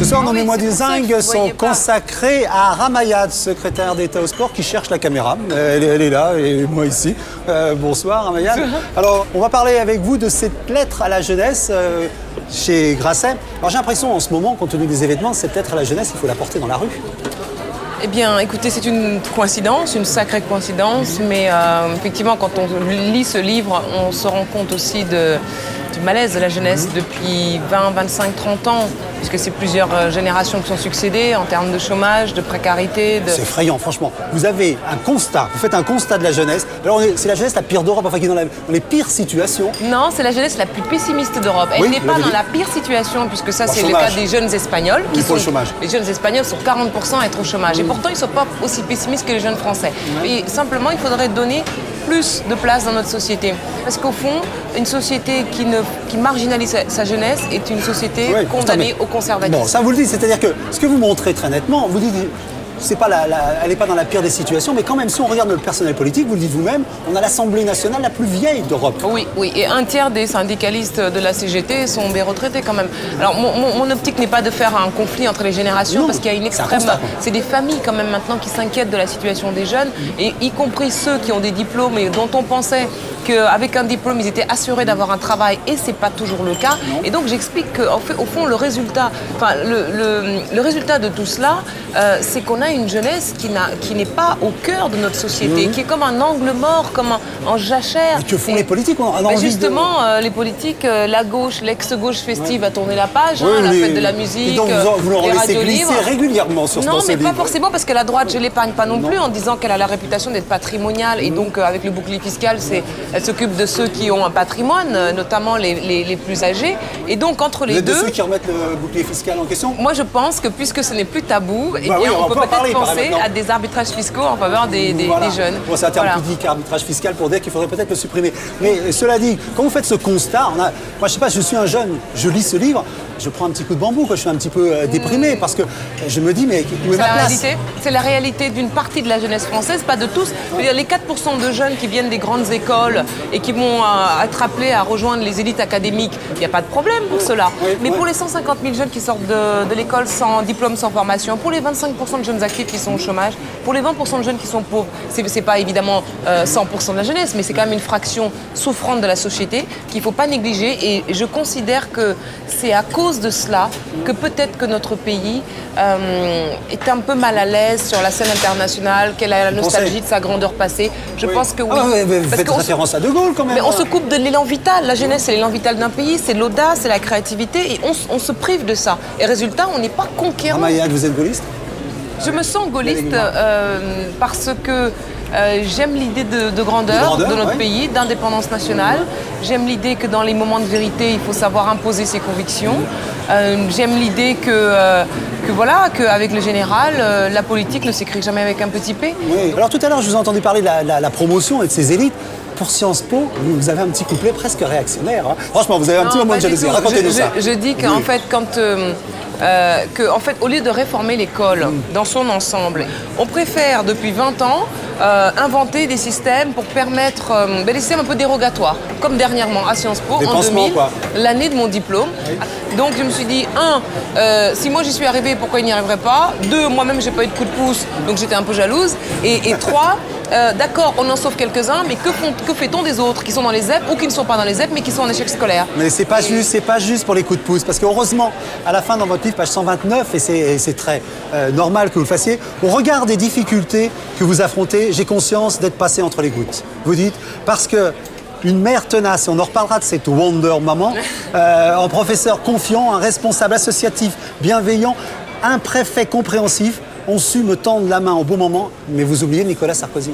soir, nos oui, mémoires c'est du pour ça que Zinc je sont voyais pas. consacrées à Ramayad, secrétaire d'État au sport, qui cherche la caméra. Elle est là, et moi ici. Bonsoir, Ramayad. Alors, on va parler avec vous de cette lettre à la jeunesse chez Grasset. Alors, j'ai l'impression, en ce moment, compte tenu des événements, cette lettre à la jeunesse, il faut la porter dans la rue. Eh bien, écoutez, c'est une coïncidence, une sacrée coïncidence, mais effectivement, quand on lit ce livre, on se rend compte aussi du malaise de la jeunesse depuis 20, 25, 30 ans, puisque c'est plusieurs générations qui sont succédées en termes de chômage, de précarité. C'est effrayant, franchement. Vous avez un constat, vous faites un constat de la jeunesse. Alors, c'est la jeunesse la pire d'Europe, enfin, qui est dans les pires situations. Non, c'est la jeunesse la plus pessimiste d'Europe. Elle n'est pas dans la pire situation, puisque ça, c'est le cas des jeunes Espagnols. Les jeunes Espagnols sont 40% à être au chômage. Et pourtant, ils ne sont pas aussi pessimistes que les jeunes Français. Et simplement, il faudrait donner plus de place dans notre société. Parce qu'au fond, une société qui marginalise sa jeunesse est une société condamnée au conservatisme. Bon, ça vous le dites, c'est-à-dire que ce que vous montrez très nettement, vous dites, elle n'est pas dans la pire des situations, mais quand même, si on regarde le personnel politique, vous le dites vous-même, on a l'Assemblée nationale la plus vieille d'Europe. Oui, et un tiers des syndicalistes de la CGT sont des retraités quand même. Alors, mon optique n'est pas de faire un conflit entre les générations, parce qu'il y a une extrême... C'est des familles quand même maintenant qui s'inquiètent de la situation des jeunes, et y compris ceux qui ont des diplômes et dont on pensait qu'avec un diplôme, ils étaient assurés d'avoir un travail, et c'est pas toujours le cas. Non. Et donc, j'explique qu'au fond, le résultat de tout cela, c'est qu'on a une jeunesse qui n'est pas au cœur de notre société, qui est comme un angle mort, comme en jachère. Et que font les politiques? Justement, les politiques, la gauche, l'ex-gauche festive a tourné la page, la fête de la musique, et donc vous leur laissez glisser régulièrement sur ce livre. Non, mais pas forcément, parce que la droite, je l'épargne pas non plus, en disant qu'elle a la réputation d'être patrimoniale. Et donc, avec le bouclier fiscal, elle s'occupe de ceux qui ont un patrimoine, notamment les plus âgés. Et donc, entre les deux... Vous êtes de ceux qui remettent le bouclier fiscal en question? Moi, je pense que puisque ce n'est plus tabou, eh bien, on peut peut-être penser à des arbitrages fiscaux en faveur des jeunes. Bon, c'est un terme pudique, arbitrage fiscal, pour dire qu'il faudrait peut-être le supprimer. Mais cela dit, quand vous faites ce constat, moi je sais pas, je suis un jeune, je lis ce livre, je prends un petit coup de bambou, je suis un petit peu déprimé, parce que je me dis, mais où est ma place? C'est la réalité d'une partie de la jeunesse française, pas de tous. Je veux dire, les 4% de jeunes qui viennent des grandes écoles et qui vont être appelés à rejoindre les élites académiques, il n'y a pas de problème pour cela. Mais pour les 150 000 jeunes qui sortent de l'école sans diplôme, sans formation, pour les 25% de jeunes actifs qui sont au chômage, pour les 20% de jeunes qui sont pauvres, c'est pas évidemment 100% de la jeunesse, mais c'est quand même une fraction souffrante de la société qu'il ne faut pas négliger. Et je considère que c'est à cause de cela que peut-être que notre pays est un peu mal à l'aise sur la scène internationale, qu'elle a la nostalgie de sa grandeur passée. Je pense que oui. Vous faites référence à De Gaulle quand même. Mais on se coupe de l'élan vital. La jeunesse, c'est l'élan vital d'un pays, c'est l'audace, c'est la créativité, et on se prive de ça. Et résultat, on n'est pas conquérant. Ramayad, vous êtes gaulliste? Je me sens gaulliste parce que j'aime l'idée de grandeur de notre pays, d'indépendance nationale. J'aime l'idée que dans les moments de vérité, il faut savoir imposer ses convictions. J'aime l'idée qu'avec le général, la politique ne s'écrit jamais avec un petit P. Oui. Alors tout à l'heure, je vous ai entendu parler de la promotion et de ses élites. Pour Sciences Po, vous avez un petit couplet presque réactionnaire. Hein. Franchement, vous avez un petit moment de jalousie. Racontez-nous ça. Je dis qu'en fait, au lieu de réformer l'école dans son ensemble, on préfère depuis 20 ans inventer des systèmes pour permettre des systèmes un peu dérogatoires, comme dernièrement à Sciences Po en 2000, l'année de mon diplôme. Donc je me suis dit, si moi j'y suis arrivée, pourquoi il n'y arriverait pas? 2, moi-même j'ai pas eu de coup de pouce, donc j'étais un peu jalouse. Et 3, d'accord, on en sauve quelques-uns, mais que fait-on des autres qui sont dans les ZEP ou qui ne sont pas dans les ZEP mais qui sont en échec scolaire? Mais c'est pas juste pour les coups de pouce, parce qu'heureusement, à la fin dans votre livre, page 129, et c'est très normal que vous le fassiez, au regard des difficultés que vous affrontez, j'ai conscience d'être passé entre les gouttes. Vous dites, parce que une mère tenace, et on en reparlera de cette Wonder Maman, un professeur confiant, un responsable associatif bienveillant, un préfet compréhensif, ont su me tendre la main au bon moment, mais vous oubliez Nicolas Sarkozy.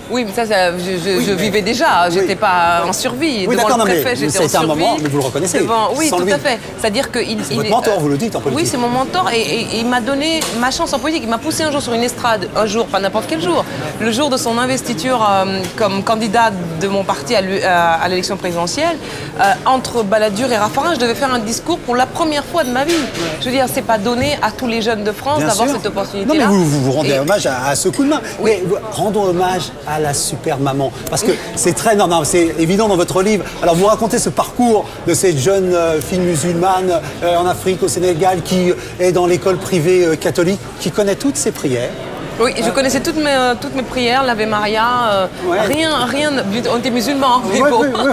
Oui, mais ça je vivais déjà, j'étais pas en survie. Oui, devant le préfet, j'étais en survie. Un moment, mais vous le reconnaissez. Oui, tout à fait. C'est-à-dire que c'est votre mentor, vous le dites en politique. Oui, c'est mon mentor, et il m'a donné ma chance en politique. Il m'a poussé un jour sur une estrade, un jour, pas n'importe quel jour, le jour de son investiture comme candidat de mon parti à l'élection présidentielle, entre Balladur et Raffarin, je devais faire un discours pour la première fois de ma vie. Je veux dire, c'est pas donné à tous les jeunes de France d'avoir cette opportunité-là. Non, mais vous rendez hommage à ce coup de main. Oui. Mais rendons hommage à à la super maman. Parce que c'est très... Non, c'est évident dans votre livre. Alors, vous racontez ce parcours de cette jeune fille musulmane en Afrique, au Sénégal, qui est dans l'école privée catholique, qui connaît toutes ses prières. Oui, je connaissais toutes mes prières, l'Ave Maria, rien, on était musulmans. Oui,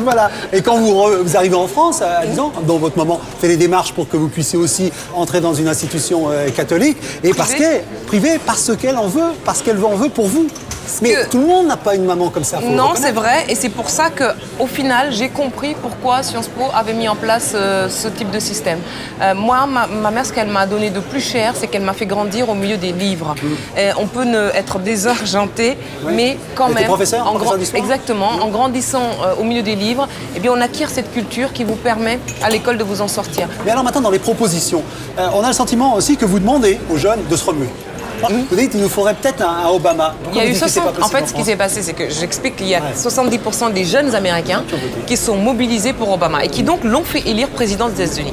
voilà. Et quand vous arrivez en France, à 10 ans, dont votre maman fait les démarches pour que vous puissiez aussi entrer dans une institution catholique, et privée, parce qu'elle en veut, parce qu'elle en veut pour vous. Mais tout le monde n'a pas une maman comme ça. Non, c'est vrai, et c'est pour ça qu'au final, j'ai compris pourquoi Sciences Po avait mis en place ce type de système. Moi, ma mère, ce qu'elle m'a donné de plus cher, c'est qu'elle m'a fait grandir au milieu des livres. On peut être désargenté, mais quand même, professeur d'histoire. Exactement, en grandissant au milieu des livres, eh bien, on acquiert cette culture qui vous permet à l'école de vous en sortir. Mais alors maintenant, dans les propositions, on a le sentiment aussi que vous demandez aux jeunes de se remuer. Vous dites qu'il nous faudrait peut-être un Obama. Pourquoi il y a eu 60... En fait, ce qui s'est passé, c'est que j'explique qu'il y a 70% des jeunes Américains qui sont mobilisés pour Obama et qui donc l'ont fait élire président des États-Unis.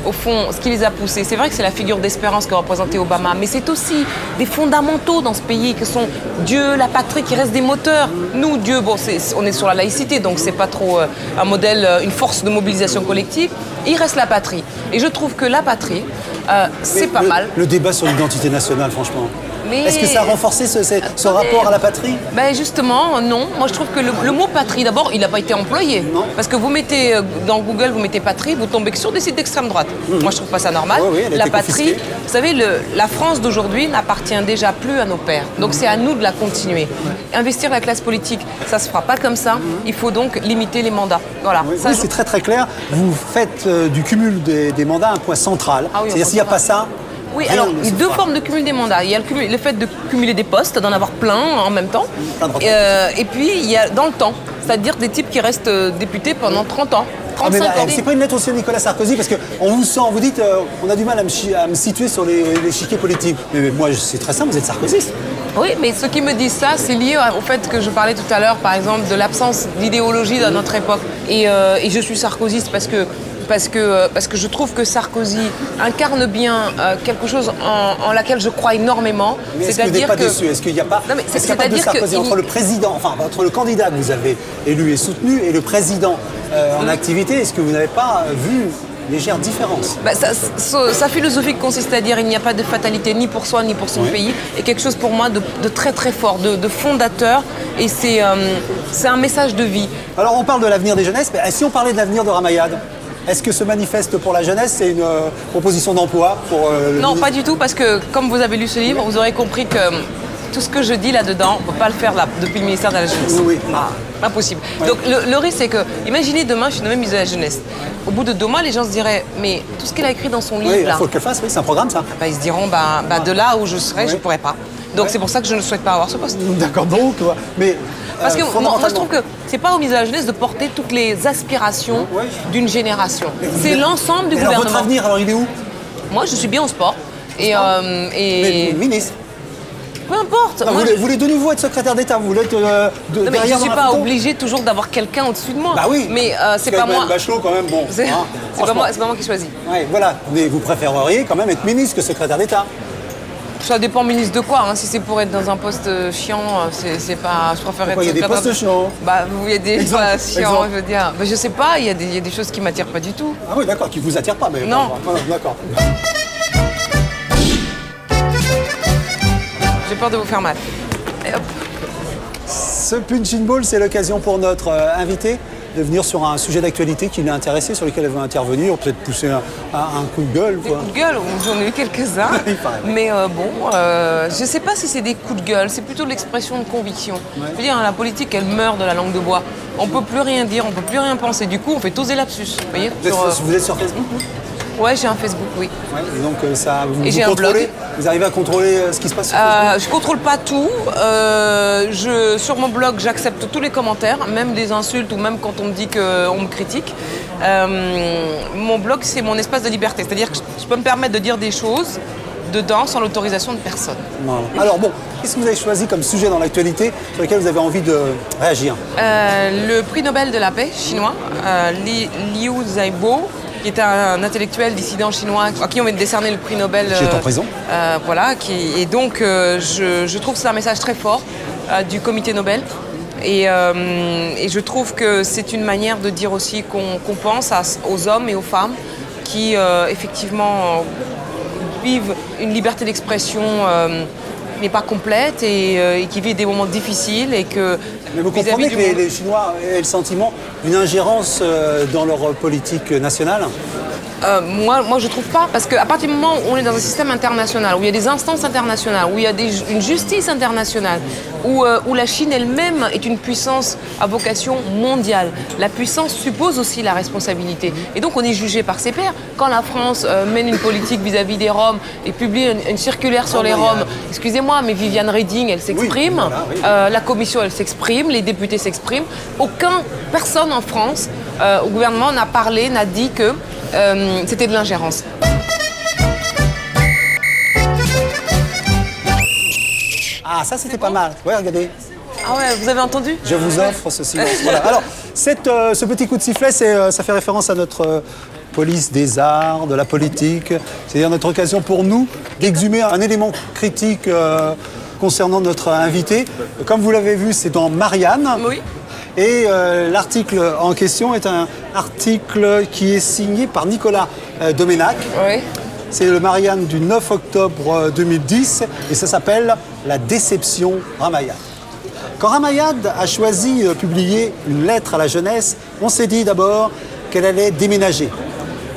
Au fond, ce qui les a poussés, c'est vrai que c'est la figure d'espérance que représentait Obama, mais c'est aussi des fondamentaux dans ce pays que sont Dieu, la patrie, qui restent des moteurs. Nous, Dieu, bon, on est sur la laïcité, donc c'est pas trop un modèle, une force de mobilisation collective. Il reste la patrie. Et je trouve que la patrie, c'est pas mal. Le débat sur l'identité nationale, franchement. Mais... Est-ce que ça a renforcé ce rapport à la patrie? Ben justement, non. Moi, je trouve que le mot patrie, d'abord, il n'a pas été employé. Non. Parce que vous mettez dans Google, vous mettez patrie, vous tombez que sur des sites d'extrême droite. Moi, je trouve pas ça normal. La patrie, vous savez, la France d'aujourd'hui n'appartient déjà plus à nos pères. Donc, c'est à nous de la continuer. Investir la classe politique, ça se fera pas comme ça. Il faut donc limiter les mandats. Voilà. Oui, c'est très très clair. Vous faites du cumul des mandats un point central. C'est-à-dire s'il n'y a pas ça... Oui, alors il y a deux formes de cumul des mandats. Il y a le fait de cumuler des postes, d'en avoir plein en même temps. Et puis il y a dans le temps, c'est-à-dire des types qui restent députés pendant 30 ans. 35 ans. C'est pas une lettre aussi à Nicolas Sarkozy parce qu'on vous sent, vous dites, on a du mal à me situer sur l'échiquier politique. Mais moi, c'est très simple, vous êtes sarkozyste. Oui, mais ceux qui me disent ça, c'est lié au fait que je parlais tout à l'heure, par exemple, de l'absence d'idéologie dans notre époque. Et je suis sarkozyste parce que je trouve que Sarkozy incarne bien quelque chose en laquelle je crois énormément. Mais est-ce que vous n'êtes pas déçu? Est-ce qu'il n'y a pas, de Sarkozy entre le président, enfin entre le candidat que vous avez élu et soutenu et le président en activité? Est-ce que vous n'avez pas vu légère différence? Sa philosophie consiste à dire il n'y a pas de fatalité ni pour soi ni pour son pays, et quelque chose pour moi de très très fort, de fondateur, et c'est un message de vie. Alors on parle de l'avenir des jeunesses, mais si on parlait de l'avenir de Ramayad, est-ce que ce manifeste pour la jeunesse, c'est une proposition d'emploi pour Non, pas du tout, parce que comme vous avez lu ce livre, vous aurez compris que tout ce que je dis là-dedans, on ne peut pas le faire depuis le ministère de la Jeunesse. Oui. Impossible. Ouais. Donc le risque, c'est que, imaginez demain, je suis nommée ministre de la Jeunesse. Au bout de 2 mois, les gens se diraient, mais tout ce qu'elle a écrit dans son livre, il faut qu'elle fasse, c'est un programme ça. Ils se diront, de là où je serai, je ne pourrai pas. Donc c'est pour ça que je ne souhaite pas avoir ce poste. D'accord, donc, mais... Parce que moi, je trouve que c'est pas au ministre de la Jeunesse de porter toutes les aspirations d'une génération. C'est l'ensemble du gouvernement. Alors votre avenir, alors il est où? Moi, je suis bien au sport. Mais ministre. Peu importe. Non, vous voulez de nouveau être secrétaire d'État, vous voulez être non, mais je ne suis pas obligée toujours d'avoir quelqu'un au-dessus de moi. Bah oui. Mais c'est pas moi. Bachelot quand même, bon. C'est pas moi qui choisis. Ouais, voilà. Mais vous préféreriez quand même être ministre que secrétaire d'État. Ça dépend ministre de quoi. Si c'est pour être dans un poste chiant, c'est pas. Je préfère être. Il y a des postes chiants. Il y a des postes chiants, je veux dire. Je sais pas. Il y a des choses qui m'attirent pas du tout. Ah oui, d'accord, qui vous attirent pas, mais non. D'accord. J'ai peur de vous faire mal. Et hop. Ce punching ball, c'est l'occasion pour notre invité de venir sur un sujet d'actualité qui l'a intéressé, sur lequel elle veut intervenir, peut-être pousser un coup de gueule. Des coups de gueule, j'en ai eu quelques-uns. Mais je ne sais pas si c'est des coups de gueule, c'est plutôt l'expression de conviction. Ouais. Je veux dire, la politique, elle meurt de la langue de bois. On ne peut plus rien dire, on ne peut plus rien penser. Du coup, on fait tous des lapsus. Vous voyez, vous êtes sur Facebook? Ouais, j'ai un Facebook, oui. Ouais, et donc ça, vous j'ai un blog. Vous arrivez à contrôler ce qui se passe sur Facebook? Je contrôle pas tout. Sur mon blog, j'accepte tous les commentaires, même des insultes ou même quand on me dit qu'on me critique. Mon blog, c'est mon espace de liberté. C'est-à-dire que je peux me permettre de dire des choses dedans sans l'autorisation de personne. Voilà. Alors bon, qu'est-ce que vous avez choisi comme sujet dans l'actualité sur lequel vous avez envie de réagir? Le prix Nobel de la paix chinois, Liu Xiaobo, qui est un intellectuel dissident chinois à qui on vient de décerner le prix Nobel. Qui est en prison. Et donc, je trouve que c'est un message très fort du comité Nobel Et je trouve que c'est une manière de dire aussi qu'on pense aux hommes et aux femmes qui, effectivement, vivent une liberté d'expression n'est pas complète et qui vivent des moments difficiles et que... Mais vous comprenez que les Chinois aient le sentiment d'une ingérence dans leur politique nationale? Moi, je trouve pas, parce qu'à partir du moment où on est dans un système international, où il y a des instances internationales, où il y a une justice internationale, où la Chine elle-même est une puissance à vocation mondiale, la puissance suppose aussi la responsabilité. Et donc on est jugé par ses pairs. Quand la France mène une politique vis-à-vis des Roms et publie une circulaire sur les Roms, excusez-moi, mais Viviane Reding, elle s'exprime, oui, voilà, oui. la commission, elle s'exprime, les députés s'expriment. Personne en France, au gouvernement, n'a dit que c'était de l'ingérence. Ah, ça c'était pas mal. Ouais, regardez. Ah ouais, vous avez entendu? Je vous offre ce silence. Voilà. Alors, ce petit coup de sifflet, ça fait référence à notre police des arts, de la politique. C'est-à-dire notre occasion pour nous d'exhumer un élément critique concernant notre invité. Comme vous l'avez vu, c'est dans Marianne. Oui. Et l'article en question est un article qui est signé par Nicolas Domenac. Oui. C'est le Marianne du 9 octobre 2010 et ça s'appelle « La déception Ramayad ». Quand Ramayad a choisi de publier une lettre à la jeunesse, on s'est dit d'abord qu'elle allait déménager,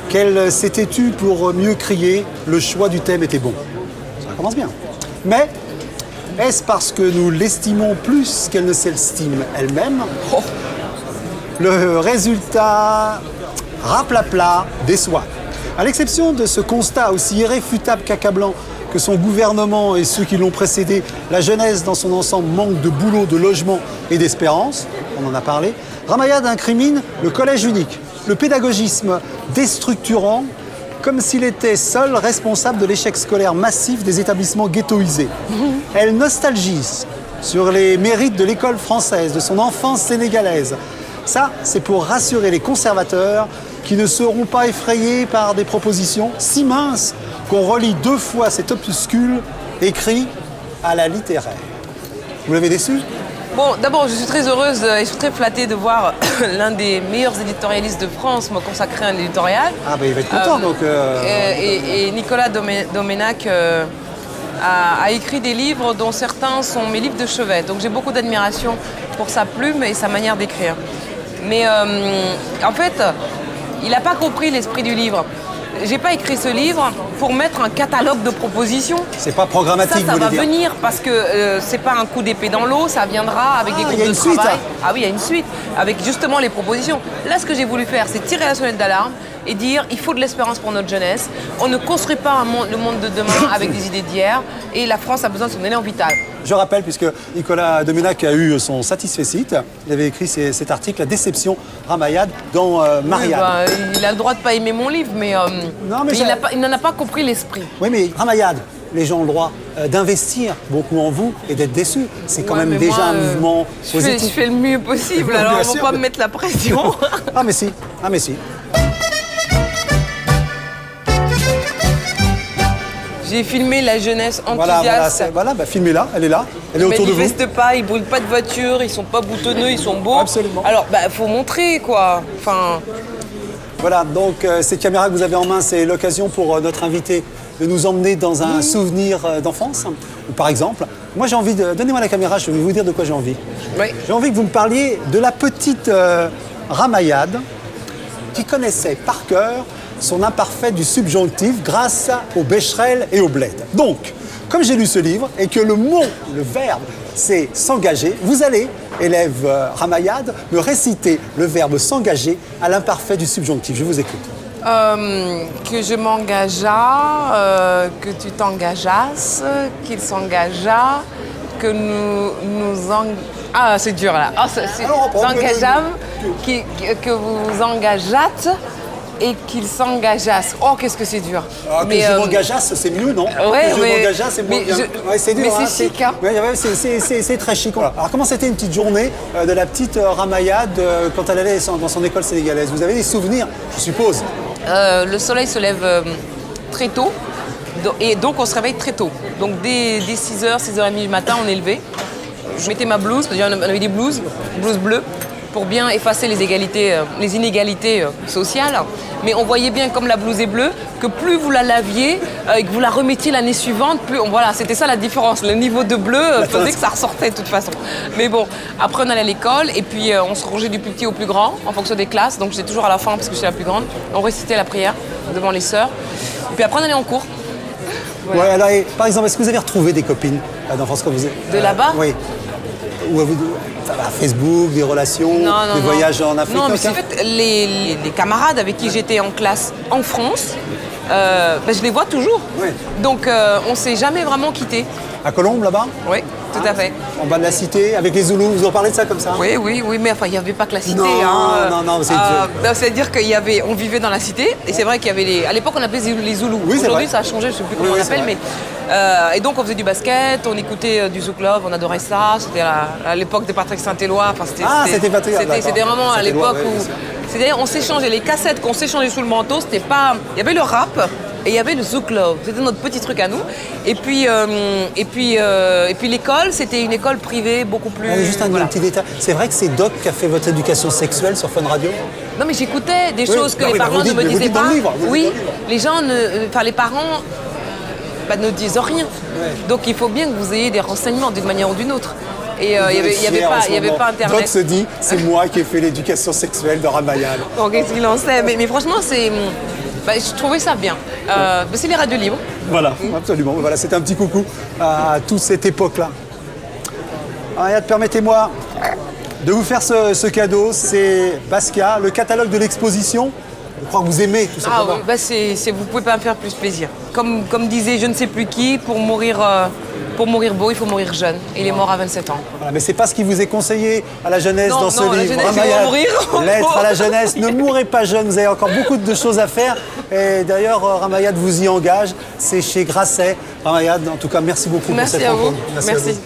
qu'elle s'était tue pour mieux crier « Le choix du thème était bon ». Ça commence bien. Mais est-ce parce que nous l'estimons plus qu'elle ne s'estime elle-même? Le résultat raplapla déçoit. À l'exception de ce constat aussi irréfutable qu'accablant que son gouvernement et ceux qui l'ont précédé, la jeunesse dans son ensemble manque de boulot, de logement et d'espérance, on en a parlé, Ramayad incrimine le collège unique, le pédagogisme déstructurant, comme s'il était seul responsable de l'échec scolaire massif des établissements ghettoisés. Elle nostalgise sur les mérites de l'école française, de son enfance sénégalaise. Ça, c'est pour rassurer les conservateurs qui ne seront pas effrayés par des propositions si minces qu'on relit 2 fois cet opuscule écrit à la littéraire. Vous l'avez déçu? Bon, d'abord, je suis très heureuse et je suis très flattée de voir l'un des meilleurs éditorialistes de France me consacrer un éditorial. Ah ben il va être content donc... Et Nicolas Domenac a écrit des livres dont certains sont mes livres de chevet. Donc j'ai beaucoup d'admiration pour sa plume et sa manière d'écrire. Mais en fait, il n'a pas compris l'esprit du livre. J'ai pas écrit ce livre pour mettre un catalogue de propositions. C'est pas programmatique, ça va venir parce que c'est pas un coup d'épée dans l'eau, ça viendra avec des groupes de travail. Suite, ah oui, il y a une suite avec justement les propositions. Là, ce que j'ai voulu faire, c'est tirer la sonnette d'alarme et dire il faut de l'espérance pour notre jeunesse. On ne construit pas le monde de demain avec des idées d'hier et la France a besoin de son élan vital. Je rappelle, puisque Nicolas Domenac a eu son satisfecit, il avait écrit cet article, La déception Ramayad, dans Marianne. Oui, il a le droit de ne pas aimer mon livre, mais il n'en a pas compris l'esprit. Oui, mais Ramayad, les gens ont le droit d'investir beaucoup en vous et d'être déçus. C'est quand même déjà un mouvement positif. Je fais le mieux possible, alors on ne va pas me mettre la pression. Ah mais si, ah mais si. J'ai filmé la jeunesse enthousiaste. Voilà, filmez-la, elle est là, elle est autour de vous. Ils ne manifestent pas, ils ne brûlent pas de voiture, ils ne sont pas boutonneux, ils sont beaux. Absolument. Alors, faut montrer, quoi. Enfin... Voilà, donc cette caméra que vous avez en main, c'est l'occasion pour notre invité de nous emmener dans un souvenir d'enfance. Par exemple, moi j'ai envie de... Donnez-moi la caméra, je vais vous dire de quoi j'ai envie. Oui. J'ai envie que vous me parliez de la petite Ramayad qui connaissait par cœur son imparfait du subjonctif grâce au Becherel et au bled. Donc, comme j'ai lu ce livre et que le mot, le verbe, c'est s'engager, vous allez, élève Ramayad, me réciter le verbe s'engager à l'imparfait du subjonctif. Je vous écoute. Que je m'engageât, que tu t'engageasses, qu'il s'engagea, que nous Ah, c'est dur là. Engageâmes, que vous engageâtes et qu'il s'engageasse. Oh, qu'est-ce que c'est dur. Que je m'engageasse, c'est mieux, non? Ouais, que je m'engageasse, c'est moins bien. Ouais, c'est dur, mais c'est chic, hein. C'est très chic. Voilà. Alors, comment c'était une petite journée de la petite Ramayad quand elle allait dans son école sénégalaise? Vous avez des souvenirs, je suppose? Le soleil se lève très tôt et donc on se réveille très tôt. Donc dès 6h, 6h30 du matin, on est levé. je mettais ma blouse, parce qu'on avait des blouses bleues, pour bien effacer les inégalités sociales. Mais on voyait bien, comme la blouse est bleue, que plus vous la laviez et que vous la remettiez l'année suivante, plus voilà, c'était ça la différence. Le niveau de bleu faisait que ça ressortait de toute façon. Mais bon, après on allait à l'école et puis on se rangeait du plus petit au plus grand en fonction des classes. Donc j'étais toujours à la fin parce que j'étais la plus grande. On récitait la prière devant les sœurs. Et puis après on allait en cours. Voilà. Ouais, alors, par exemple, est-ce que vous avez retrouvé des copines d'enfance quand vous êtes de là-bas? Oui. Ou à Facebook, des relations, des voyages en Afrique? Non, mais en fait, les camarades avec qui j'étais en classe en France, je les vois toujours. Oui. Donc, on ne s'est jamais vraiment quittés. À Colombes, là-bas? Oui, tout à fait. En bas de la cité, avec les Zoulous, vous en parlez de ça comme ça? Oui, mais enfin, il n'y avait pas que la cité. Non, c'est-à-dire qu'on vivait dans la cité, et c'est vrai qu'il y avait à l'époque, on appelait les Zoulous. Oui, aujourd'hui, ça a changé, je ne sais plus comment on appelle, mais... et donc, on faisait du basket, on écoutait du Zouk Love, on adorait ça. C'était à l'époque de Patrick Saint-Éloi. C'était Patrick. C'était vraiment à l'époque où... C'est-à-dire, on s'échangeait les cassettes qu'on s'échangeait sous le manteau, c'était pas... Il y avait le rap, et il y avait le Zouk Love. C'était notre petit truc à nous. Et puis l'école, c'était une école privée beaucoup plus... Juste un petit détail. C'est vrai que c'est Doc qui a fait votre éducation sexuelle sur Fun Radio? Non, mais j'écoutais des choses que les parents ne me disaient pas. Oui, les gens les parents ne disent rien. Ouais. Donc il faut bien que vous ayez des renseignements d'une manière ou d'une autre. Et il n'y avait pas Internet. Doc se dit, c'est moi qui ai fait l'éducation sexuelle de Ramayad. Bon, qu'est-ce qu'il en sait? Mais franchement, je trouvais ça bien. C'est les radios libres. Voilà, absolument. Voilà, c'était un petit coucou à toute cette époque-là. Ramayad, permettez-moi de vous faire ce cadeau. C'est Basquiat, le catalogue de l'exposition. Je crois que vous aimez tout simplement. Ah oui, vous ne pouvez pas me faire plus plaisir. Comme disait je ne sais plus qui, pour mourir beau, il faut mourir jeune. Il est mort à 27 ans. Voilà, mais ce n'est pas ce qui vous est conseillé à la jeunesse dans ce livre. Ramayad, Lettre à la jeunesse, ne mourrez pas jeune, vous avez encore beaucoup de choses à faire. Et d'ailleurs, Ramayad vous y engage. C'est chez Grasset. Ramayad, en tout cas, merci beaucoup pour cette rencontre. Merci à vous. Merci.